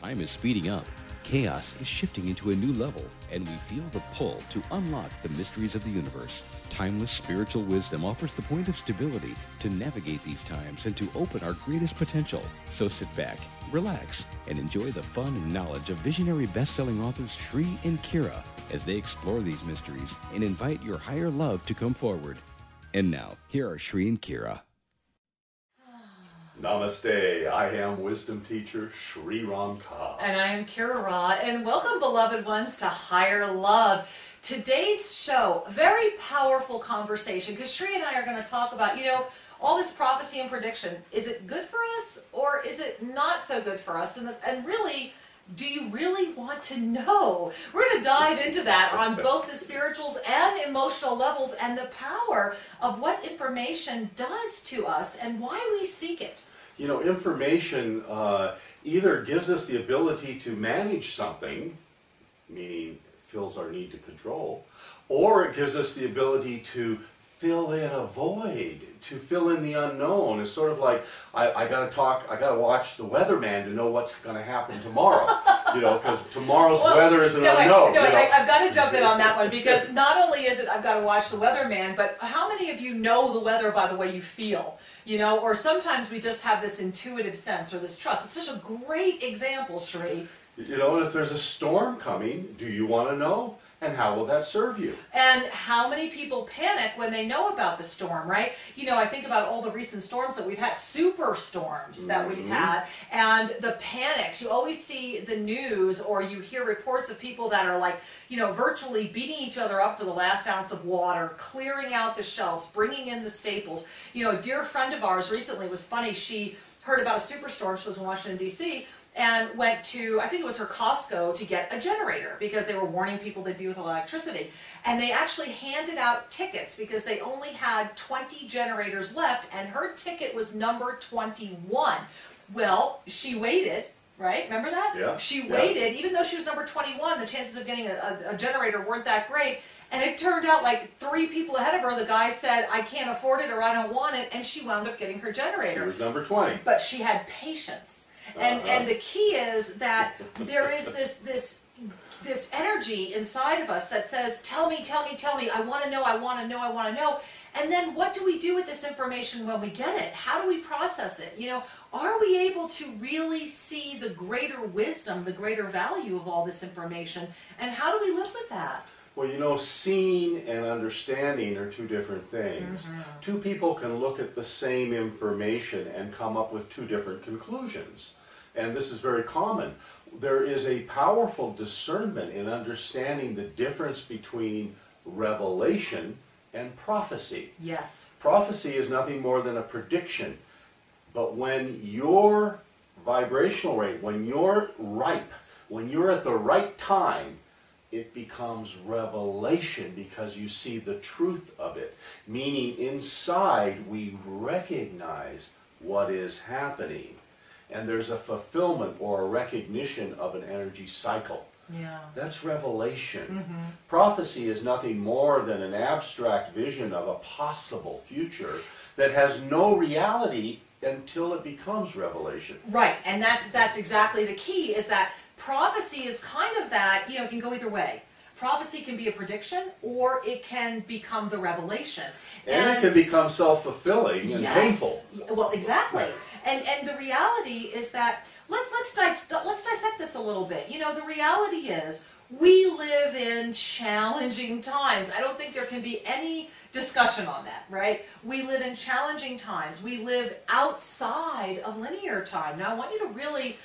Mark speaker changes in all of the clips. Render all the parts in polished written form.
Speaker 1: time is speeding up, chaos is shifting into a new level, and we feel the pull to unlock the mysteries of the universe. Timeless spiritual wisdom offers the point of stability to navigate these times and to open our greatest potential. So sit back, relax, and enjoy the fun and knowledge of visionary best-selling authors Shri and Kira as they explore these mysteries and invite your higher love to come forward. And now, here are Shri and Kira.
Speaker 2: Namaste, I am wisdom teacher Shri Ramka.
Speaker 3: And I am Kira Ra, and welcome, beloved ones, to Higher Love. Today's show, a very powerful conversation, because Shri and I are going to talk about, all this prophecy and prediction. Is it good for us, or is it not so good for us? And really, do you really want to know? We're going to dive into that on both the spirituals and emotional levels, and the power of what information does to us and why we seek it.
Speaker 2: Information either gives us the ability to manage something, meaning fills our need to control, or it gives us the ability to fill in a void, to fill in the unknown. It's sort of like, I gotta watch the weatherman to know what's gonna happen tomorrow, because tomorrow's weather is an unknown.
Speaker 3: I've got to jump in on that one, because not only is it I've got to watch the weatherman, but how many of you know the weather by the way you feel? Or sometimes we just have this intuitive sense or this trust. It's such a great example, Shri.
Speaker 2: And if there's a storm coming, do you want to know? And how will that serve you?
Speaker 3: And how many people panic when they know about the storm, right? I think about all the recent storms that we've had, super storms that we've had, and the panics. You always see the news, or you hear reports of people that are like, virtually beating each other up for the last ounce of water, clearing out the shelves, bringing in the staples. A dear friend of ours recently, was funny, she heard about a superstorm. She was in Washington, D.C., and went to, I think it was her Costco, to get a generator because they were warning people they'd be with electricity. And they actually handed out tickets because they only had 20 generators left, and her ticket was number 21. Well, she waited, right? Remember that?
Speaker 2: Yeah.
Speaker 3: She waited, even though she was number 21, the chances of getting a generator weren't that great. And it turned out like 3 people ahead of her, the guy said, I can't afford it, or I don't want it, and she wound up getting her generator.
Speaker 2: She was number 20.
Speaker 3: But she had patience. And the key is that there is this energy inside of us that says, tell me, I want to know, I want to know, I want to know. And then what do we do with this information when we get it? How do we process it? Are we able to really see the greater wisdom, the greater value of all this information? And how do we live with that?
Speaker 2: Well, seeing and understanding are 2 different things. 2 people can look at the same information and come up with 2 different conclusions. And this is very common. There is a powerful discernment in understanding the difference between revelation and prophecy.
Speaker 3: Yes.
Speaker 2: Prophecy is nothing more than a prediction. But when your vibrational rate, when you're ripe, when you're at the right time, it becomes revelation because you see the truth of it. Meaning inside we recognize what is happening. And there's a fulfillment or a recognition of an energy cycle.
Speaker 3: Yeah.
Speaker 2: That's revelation. Prophecy is nothing more than an abstract vision of a possible future that has no reality until it becomes revelation.
Speaker 3: Right, and that's exactly the key, is that prophecy is kind of that, it can go either way. Prophecy can be a prediction, or it can become the revelation.
Speaker 2: And it can become self-fulfilling and painful.
Speaker 3: Well, exactly. And the reality is that, let's dissect this a little bit. The reality is, we live in challenging times. I don't think there can be any discussion on that, right? We live in challenging times. We live outside of linear time. Now, I want you to really,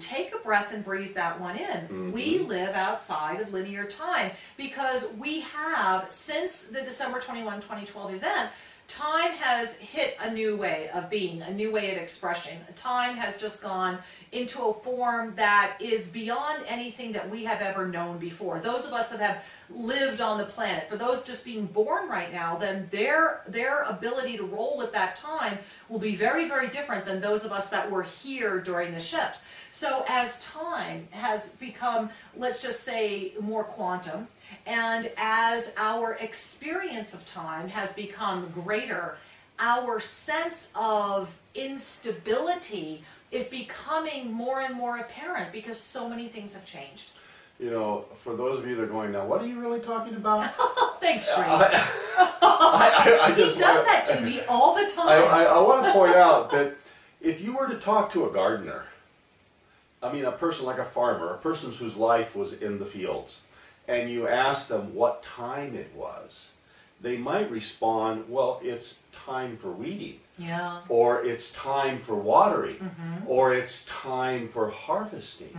Speaker 3: take a breath and breathe that one in. We live outside of linear time because we have, since the December 21, 2012 event, time has hit a new way of being, a new way of expression. Time has just gone into a form that is beyond anything that we have ever known before. Those of us that have lived on the planet, for those just being born right now, then their ability to roll with that time will be very, very different than those of us that were here during the shift. So as time has become, let's just say, more quantum, and as our experience of time has become greater, our sense of instability is becoming more and more apparent because so many things have changed.
Speaker 2: You know, for those of you that are going, now, what are you really talking about?
Speaker 3: Thanks, Sri.
Speaker 2: I
Speaker 3: He does that to me all the time.
Speaker 2: I want to point out that if you were to talk to a gardener, I mean a person like a farmer, a person whose life was in the fields, and you ask them what time it was, they might respond, well, it's time for weeding.
Speaker 3: Yeah.
Speaker 2: Or it's time for watering. Or it's time for harvesting.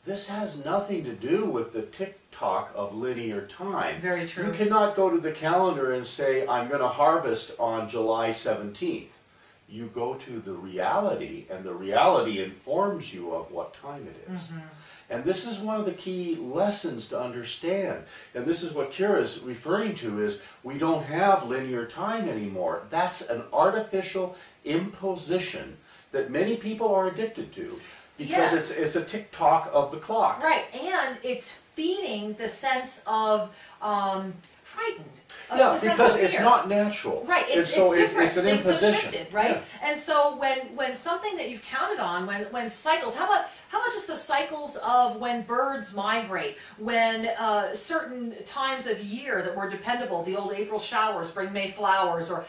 Speaker 2: This has nothing to do with the tick-tock of linear time.
Speaker 3: Very true.
Speaker 2: You cannot go to the calendar and say, I'm going to harvest on July 17th. You go to the reality, and the reality informs you of what time it is. And this is one of the key lessons to understand. And this is what Kira is referring to, is we don't have linear time anymore. That's an artificial imposition that many people are addicted to. Because it's a tick-tock of the clock.
Speaker 3: Right, and it's feeding the sense of frightened.
Speaker 2: Yeah, because it's not natural.
Speaker 3: Right, it's different. It's an imposition. Have shifted, right? Yeah. And so when something that you've counted on, when cycles, how about just the cycles of when birds migrate, when certain times of year that were dependable, the old April showers, spring May flowers, or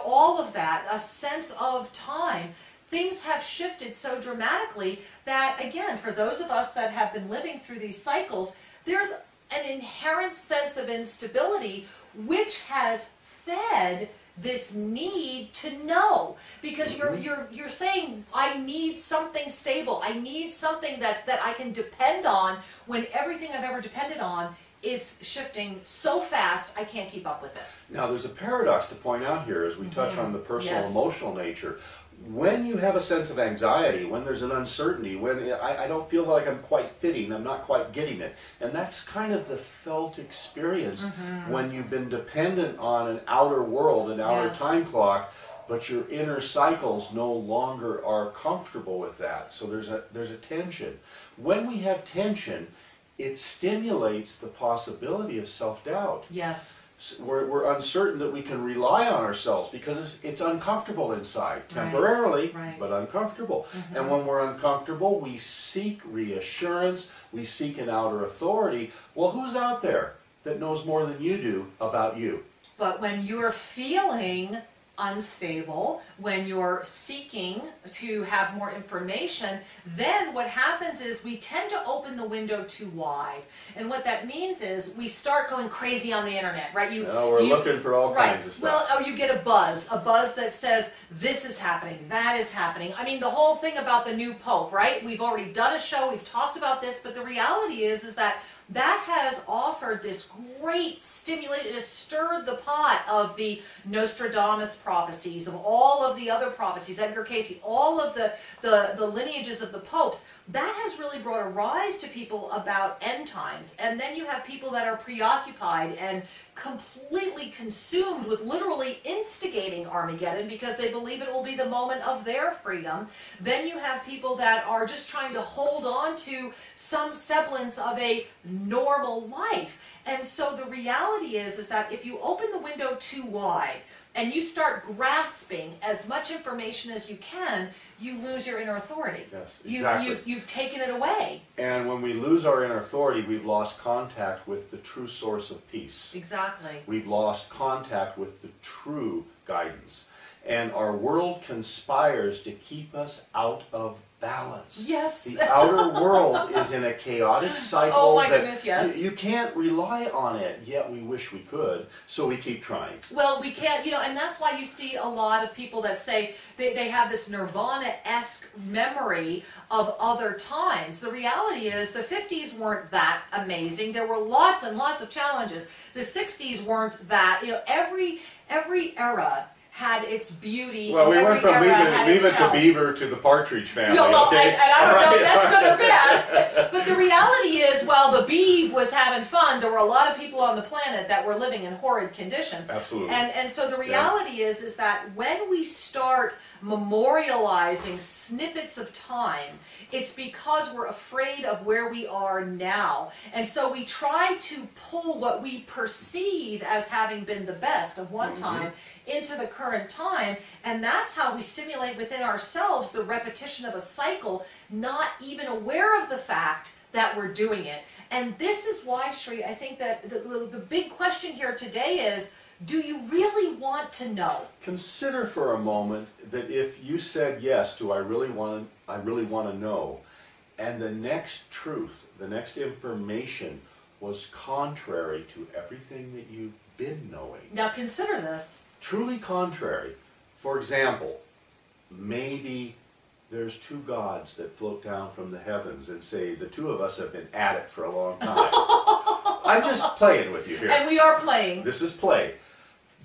Speaker 3: all of that, a sense of time. Things have shifted so dramatically that, again, for those of us that have been living through these cycles, there's an inherent sense of instability which has fed this need to know. Because you're saying, I need something stable. I need something that I can depend on when everything I've ever depended on is shifting so fast, I can't keep up with it.
Speaker 2: Now, there's a paradox to point out here as we touch on the personal emotional nature. When you have a sense of anxiety, when there's an uncertainty, when I don't feel like I'm quite fitting, I'm not quite getting it. And that's kind of the felt experience when you've been dependent on an outer world, an outer time clock, but your inner cycles no longer are comfortable with that. So there's a tension. When we have tension, it stimulates the possibility of self-doubt.
Speaker 3: Yes.
Speaker 2: We're uncertain that we can rely on ourselves because it's uncomfortable inside, temporarily, but uncomfortable. And when we're uncomfortable, we seek reassurance, we seek an outer authority. Well, who's out there that knows more than you do about you?
Speaker 3: But when you're feeling unstable, when you're seeking to have more information, then what happens is we tend to open the window too wide. And what that means is we start going crazy on the internet, right?
Speaker 2: We're looking for all kinds of stuff.
Speaker 3: Well, you get a buzz that says, this is happening, that is happening. I mean, the whole thing about the new Pope, right? We've already done a show, we've talked about this, but the reality is that has offered this great stimulation, it has stirred the pot of the Nostradamus prophecies, of all of the other prophecies, Edgar Cayce, all of the lineages of the popes. That has really brought a rise to people about end times. And then you have people that are preoccupied and completely consumed with literally instigating Armageddon because they believe it will be the moment of their freedom. Then you have people that are just trying to hold on to some semblance of a normal life. And so the reality is that if you open the window too wide and you start grasping as much information as you can, you lose your inner authority.
Speaker 2: Yes, exactly.
Speaker 3: You've taken it away.
Speaker 2: And when we lose our inner authority, we've lost contact with the true source of peace.
Speaker 3: Exactly.
Speaker 2: We've lost contact with the true guidance. And our world conspires to keep us out of balance.
Speaker 3: Yes.
Speaker 2: The outer world is in a chaotic cycle.
Speaker 3: Oh my goodness, yes.
Speaker 2: You can't rely on it, yet we wish we could, so we keep trying.
Speaker 3: Well, we can't, and that's why you see a lot of people that say they have this Nirvana-esque memory of other times. The reality is the 50s weren't that amazing. There were lots and lots of challenges. The 60s weren't that, every era had its beauty.
Speaker 2: Well, we went from Leave It to Beaver to the Partridge Family.
Speaker 3: Okay? I don't know if that's good or bad. But the reality is, while the Beav was having fun, there were a lot of people on the planet that were living in horrid conditions.
Speaker 2: Absolutely.
Speaker 3: And so the reality is that when we start memorializing snippets of time, it's because we're afraid of where we are now. And so we try to pull what we perceive as having been the best of one time into the current time, and that's how we stimulate within ourselves the repetition of a cycle, not even aware of the fact that we're doing it. And this is why, Shri, I think that the big question here today is, do you really want to know?
Speaker 2: Consider for a moment that if you said yes to I really want to know, and the next truth, the next information was contrary to everything that you've been knowing.
Speaker 3: Now consider this.
Speaker 2: Truly contrary. For example, maybe there's two gods that float down from the heavens and say, the two of us have been at it for a long time. I'm just playing with you here.
Speaker 3: And we are playing.
Speaker 2: This is play.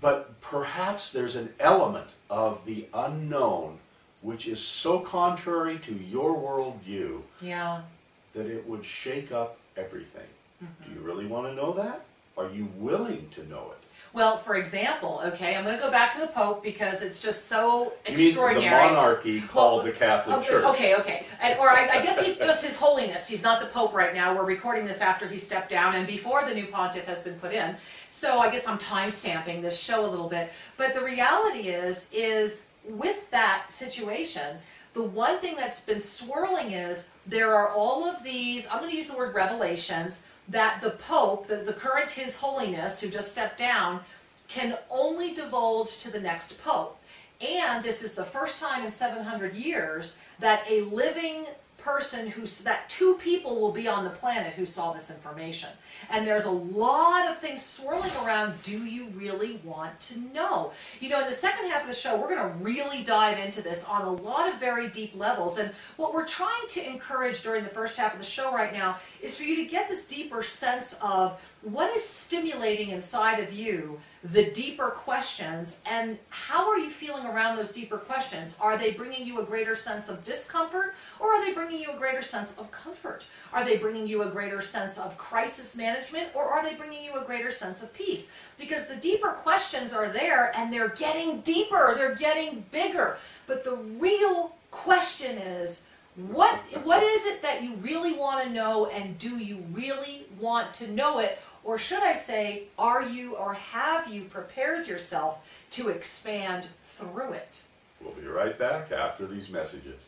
Speaker 2: But perhaps there's an element of the unknown which is so contrary to your worldview that it would shake up everything. Do you really want to know that? Are you willing to know it?
Speaker 3: Well, for example, okay, I'm going to go back to the Pope because it's just so extraordinary.
Speaker 2: You mean the monarchy called the Catholic Church.
Speaker 3: Okay. Or I guess he's just His Holiness. He's not the Pope right now. We're recording this after he stepped down and before the new pontiff has been put in. So I guess I'm time-stamping this show a little bit. But the reality is with that situation, the one thing that's been swirling is there are all of these, I'm going to use the word revelations, that the Pope, the current His Holiness, who just stepped down, can only divulge to the next Pope. And this is the first time in 700 years that a living person, that two people will be on the planet who saw this information. And there's a lot of things swirling around, do you really want to know? You know, in the second half of the show, we're going to really dive into this on a lot of very deep levels. And what we're trying to encourage during the first half of the show right now is for you to get this deeper sense of what is stimulating inside of you the deeper questions, and how are you feeling around those deeper questions? Are they bringing you a greater sense of discomfort, or are they bringing you a greater sense of comfort? Are they bringing you a greater sense of crisis management, or are they bringing you a greater sense of peace? Because the deeper questions are there, and they're getting deeper, they're getting bigger. But the real question is, what is it that you really want to know, and do you really want to know it? Or should I say, are you or have you prepared yourself to expand through it?
Speaker 2: We'll be right back after these messages.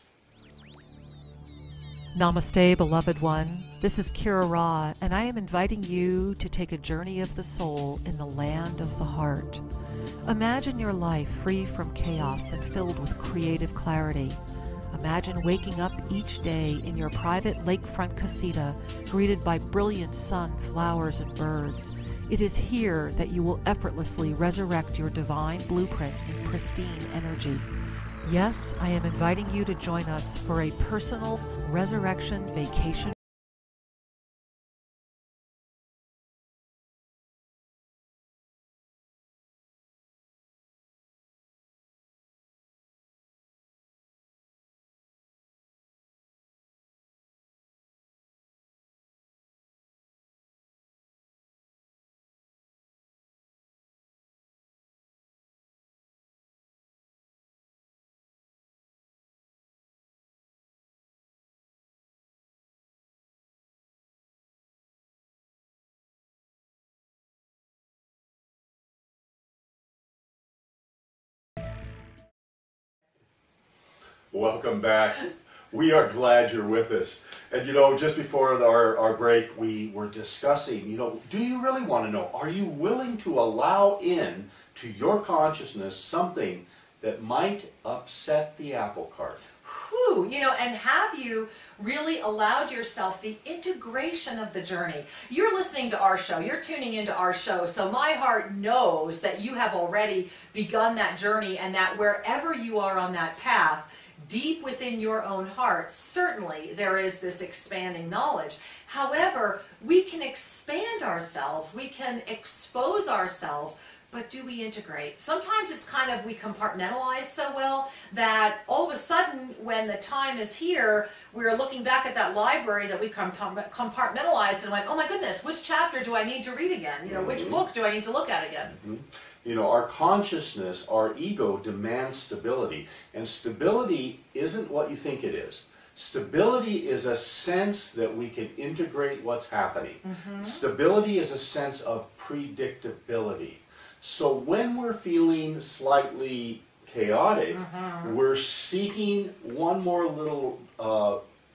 Speaker 4: Namaste, beloved one. This is Kira Ra, and I am inviting you to take a journey of the soul in the land of the heart. Imagine your life free from chaos and filled with creative clarity. Imagine waking up each day in your private lakefront casita, greeted by brilliant sun, flowers, and birds. It is here that you will effortlessly resurrect your divine blueprint in pristine energy. Yes, I am inviting you to join us for a personal resurrection vacation.
Speaker 2: Welcome back. We are glad you're with us. And you know, just before our break, we were discussing, you know, do you really want to know? Are you willing to allow in to your consciousness something that might upset the apple cart?
Speaker 3: Whew, you know, and have you really allowed yourself the integration of the journey? You're listening to our show, you're tuning into our show, so my heart knows that you have already begun that journey, and that wherever you are on that path, deep within your own heart, certainly there is this expanding knowledge. However, we can expand ourselves, we can expose ourselves, but do we integrate? Sometimes it's kind of, we compartmentalize so well that all of a sudden when the time is here, we're looking back at that library that we compartmentalized and went, oh my goodness, which chapter do I need to read again? You know, which book do I need to look at again?
Speaker 2: You know, our consciousness, our ego demands stability. And stability isn't what you think it is. Stability is a sense that we can integrate what's happening. Stability is a sense of predictability. So when we're feeling slightly chaotic, we're seeking one more little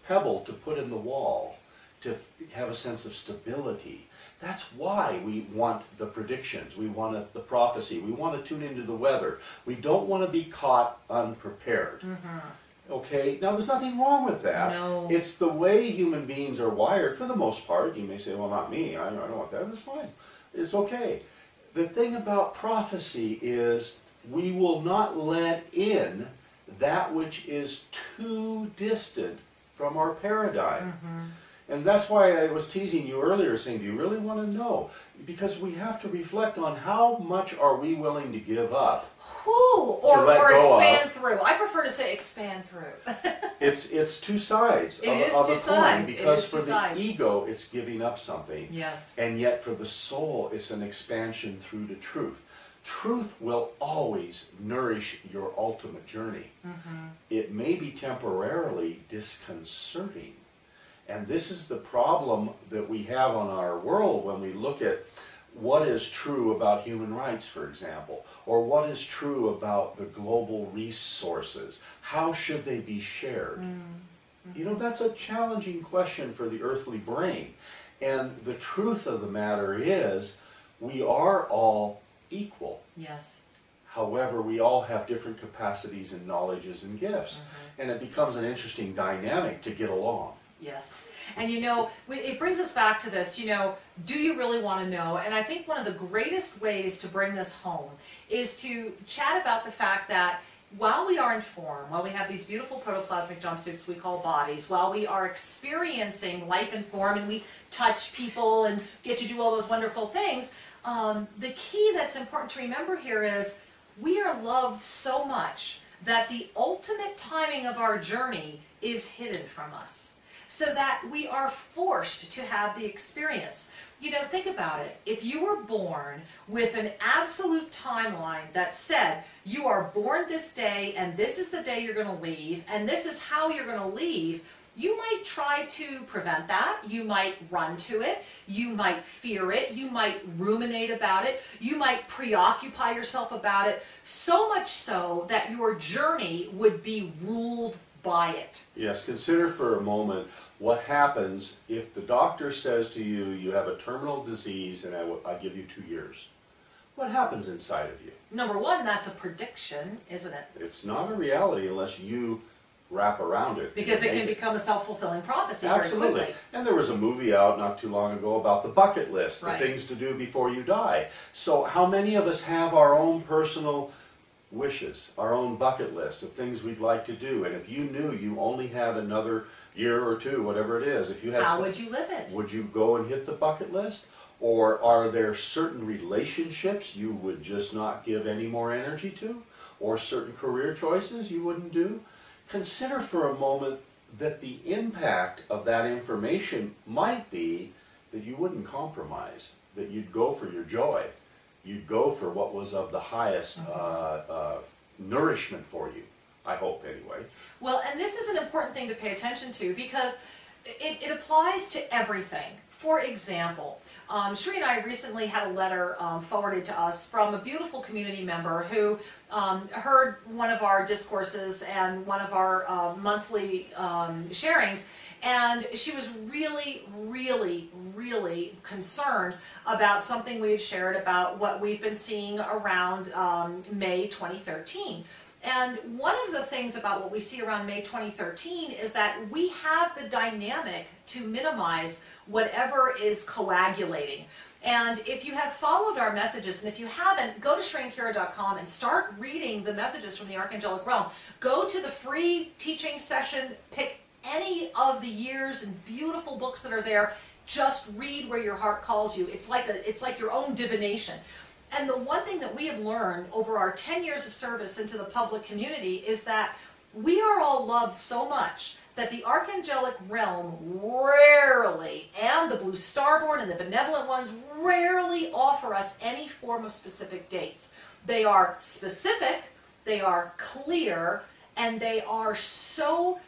Speaker 2: pebble to put in the wall to have a sense of stability. That's why we want the predictions, we want the prophecy, we want to tune into the weather. We don't want to be caught unprepared. Okay, now there's nothing wrong with that.
Speaker 3: No.
Speaker 2: It's the way human beings are wired for the most part. You may say, well, not me, I don't want that. That's fine. It's okay. The thing about prophecy is we will not let in that which is too distant from our paradigm. And that's why I was teasing you earlier, saying, do you really want to know? Because we have to reflect on how much are we willing to give up.
Speaker 3: Or expand through. I prefer to say expand through.
Speaker 2: It's two sides of a coin. Because for the ego, it's giving up something.
Speaker 3: Yes.
Speaker 2: And yet for the soul, it's an expansion through to truth. Truth will always nourish your ultimate journey. It may be temporarily disconcerting. And this is the problem that we have on our world when we look at what is true about human rights, for example, or what is true about the global resources. How should they be shared? You know, that's a challenging question for the earthly brain. And the truth of the matter is, we are all equal.
Speaker 3: Yes.
Speaker 2: However, we all have different capacities and knowledges and gifts. And it becomes an interesting dynamic to get along.
Speaker 3: Yes. And you know, it brings us back to this, you know, do you really want to know? And I think one of the greatest ways to bring this home is to chat about the fact that while we are in form, while we have these beautiful protoplasmic jumpsuits we call bodies, while we are experiencing life in form and we touch people and get to do all those wonderful things, the key that's important to remember here is we are loved so much that the ultimate timing of our journey is hidden from us, so that we are forced to have the experience. You know, think about it. If you were born with an absolute timeline that said you are born this day and this is the day you're going to leave and this is how you're going to leave, you might try to prevent that. You might run to it. You might fear it. You might ruminate about it. You might preoccupy yourself about it, so much so that your journey would be ruled by it.
Speaker 2: Yes, consider for a moment what happens if the doctor says to you, you have a terminal disease and I give you 2 years. What happens inside of you?
Speaker 3: Number one, that's a prediction, isn't it?
Speaker 2: It's not a reality unless you wrap around it.
Speaker 3: Because it can become a self-fulfilling prophecy very quickly.
Speaker 2: And there was a movie out not too long ago about the bucket list,
Speaker 3: Right.
Speaker 2: the things to do before you die. So how many of us have our own personal wishes, our own bucket list of things we'd like to do? And if you knew you only had another year or two, whatever it is, if you had
Speaker 3: How would you live it?
Speaker 2: Would you go and hit the bucket list? Or are there certain relationships you would just not give any more energy to? Or certain career choices you wouldn't do? Consider for a moment that the impact of that information might be that you wouldn't compromise, that you'd go for your joy. You'd go for what was of the highest nourishment for you, I hope anyway.
Speaker 3: Well, and this is an important thing to pay attention to because it applies to everything. For example, Shri and I recently had a letter forwarded to us from a beautiful community member who heard one of our discourses and one of our monthly sharings, and she was really, really, really concerned about something we had shared about what we've been seeing around May 2013. And one of the things about what we see around May 2013 is that we have the dynamic to minimize whatever is coagulating. And if you have followed our messages, and if you haven't, go to shriandkira.com and start reading the messages from the Archangelic Realm. Go to the free teaching session, pick any of the years and beautiful books that are there. Just read where your heart calls you. It's like your own divination. And the one thing that we have learned over our 10 years of service into the public community is that we are all loved so much that the archangelic realm rarely, and the blue starborn and the benevolent ones, rarely offer us any form of specific dates. They are specific, they are clear, and they are so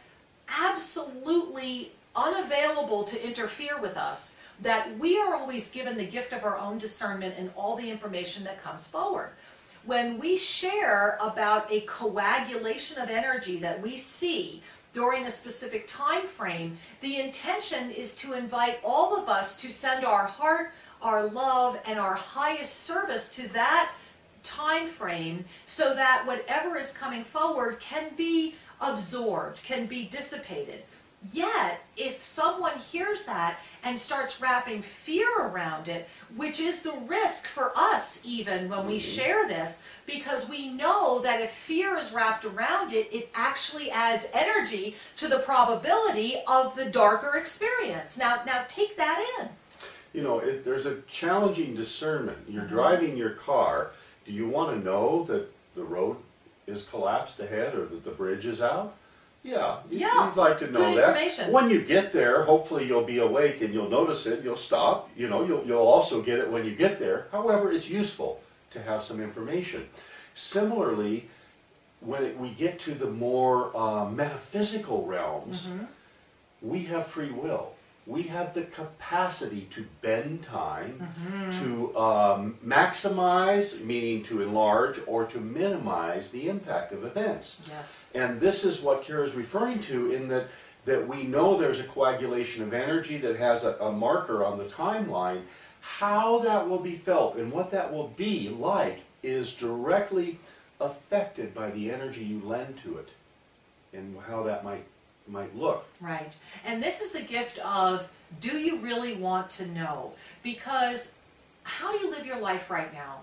Speaker 3: absolutely unavailable to interfere with us that we are always given the gift of our own discernment in all the information that comes forward. When we share about a coagulation of energy that we see during a specific time frame, the intention is to invite all of us to send our heart, our love, and our highest service to that time frame so that whatever is coming forward can be absorbed, can be dissipated. Yet, if someone hears that and starts wrapping fear around it, which is the risk for us even when we share this, because we know that if fear is wrapped around it, it actually adds energy to the probability of the darker experience. Now take that in.
Speaker 2: You know, there's a challenging discernment. You're driving your car. Do you want to know that the road is collapsed ahead or that the bridge is out? Yeah, you'd like to know
Speaker 3: good
Speaker 2: that.
Speaker 3: Information.
Speaker 2: When you get there, hopefully you'll be awake and you'll notice it, you'll stop, you know, you'll also get it when you get there. However, it's useful to have some information. Similarly, when we get to the more metaphysical realms, we have free will. We have the capacity to bend time, to maximize, meaning to enlarge, or to minimize the impact of events.
Speaker 3: Yes.
Speaker 2: And this is what Kira's referring to in that we know there's a coagulation of energy that has a marker on the timeline. How that will be felt and what that will be like is directly affected by the energy you lend to it and how that might look.
Speaker 3: Right. And this is the gift of, do you really want to know? Because how do you live your life right now?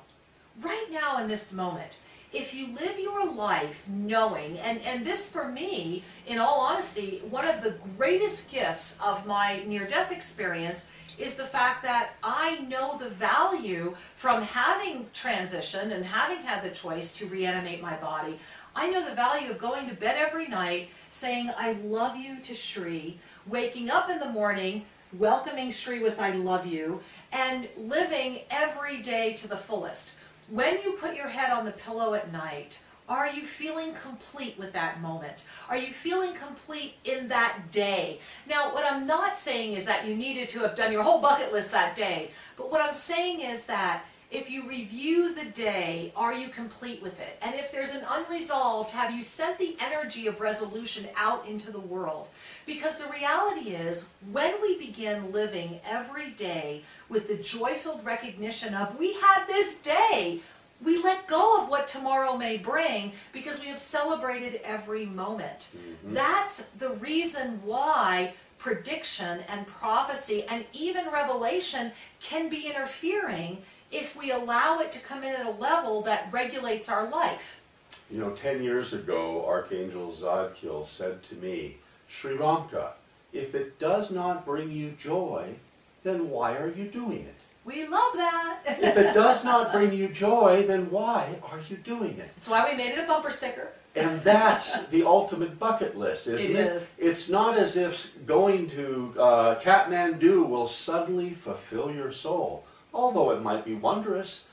Speaker 3: Right now in this moment. If you live your life knowing, and this for me, in all honesty, one of the greatest gifts of my near-death experience is the fact that I know the value from having transitioned and having had the choice to reanimate my body. I know the value of going to bed every night, saying, I love you to Shri, waking up in the morning, welcoming Shri with I love you, and living every day to the fullest. When you put your head on the pillow at night, are you feeling complete with that moment? Are you feeling complete in that day? Now, what I'm not saying is that you needed to have done your whole bucket list that day, but what I'm saying is that if you review the day, are you complete with it? And if there's an unresolved, have you sent the energy of resolution out into the world? Because the reality is, when we begin living every day with the joy-filled recognition of, we had this day, we let go of what tomorrow may bring because we have celebrated every moment. That's the reason why prediction and prophecy and even revelation can be interfering if we allow it to come in at a level that regulates our life.
Speaker 2: You know, 10 years ago, Archangel Zadkiel said to me, Sri Lanka, if it does not bring you joy, then why are you doing it?
Speaker 3: We love that.
Speaker 2: If it does not bring you joy, then why are you doing it?
Speaker 3: That's why we made it a bumper sticker.
Speaker 2: And that's the ultimate bucket list, isn't it?
Speaker 3: It is.
Speaker 2: It's not as if going to Kathmandu will suddenly fulfill your soul. Although it might be wondrous,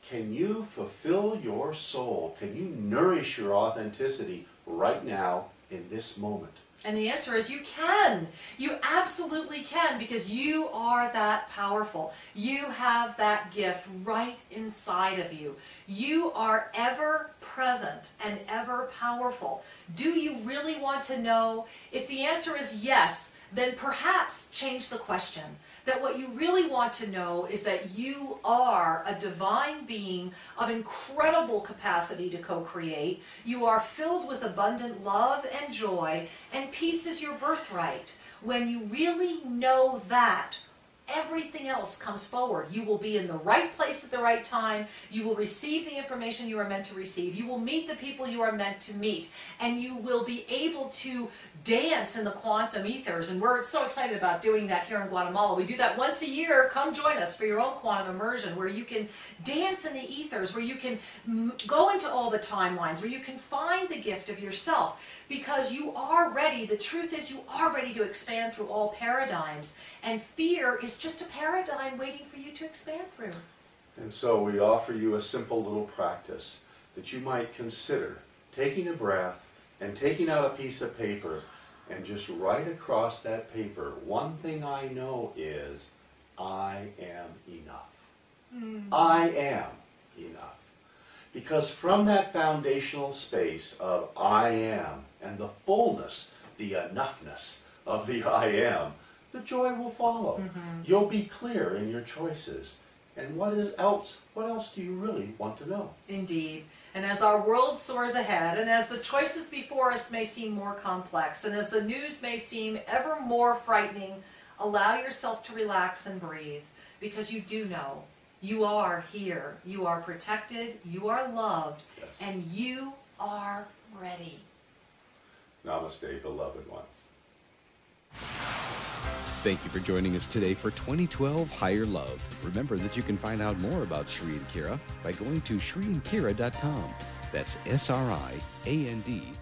Speaker 2: can you fulfill your soul? Can you nourish your authenticity right now in this moment?
Speaker 3: And the answer is you can. You absolutely can, because you are that powerful. You have that gift right inside of you. You are ever present and ever powerful. Do you really want to know? If the answer is yes, then perhaps change the question. That what you really want to know is that you are a divine being of incredible capacity to co-create. You are filled with abundant love and joy, and peace is your birthright. When you really know that, everything else comes forward. You will be in the right place at the right time. You will receive the information you are meant to receive. You will meet the people you are meant to meet. And you will be able to dance in the quantum ethers. And we're so excited about doing that here in Guatemala. We do that once a year. Come join us for your own quantum immersion, where you can dance in the ethers, where you can go into all the timelines, where you can find the gift of yourself. because you are ready. The truth is you are ready to expand through all paradigms, and fear is just a paradigm waiting for you to expand through.
Speaker 2: And so we offer you a simple little practice that you might consider taking a breath and taking out a piece of paper and just write across that paper, one thing I know is I am enough. I am enough. Because from that foundational space of I am and the fullness, the enoughness of the I am, the joy will follow. You'll be clear in your choices. And what else do you really want to know?
Speaker 3: Indeed. And as our world soars ahead, and as the choices before us may seem more complex, and as the news may seem ever more frightening, allow yourself to relax and breathe, because you do know you are here, you are protected, you are loved,
Speaker 2: Yes.
Speaker 3: and you are ready.
Speaker 2: Namaste, beloved ones.
Speaker 1: Thank you for joining us today for 2012 Higher Love. Remember that you can find out more about Sri and Kira by going to sriandkira.com. That's SRIANDKIRA.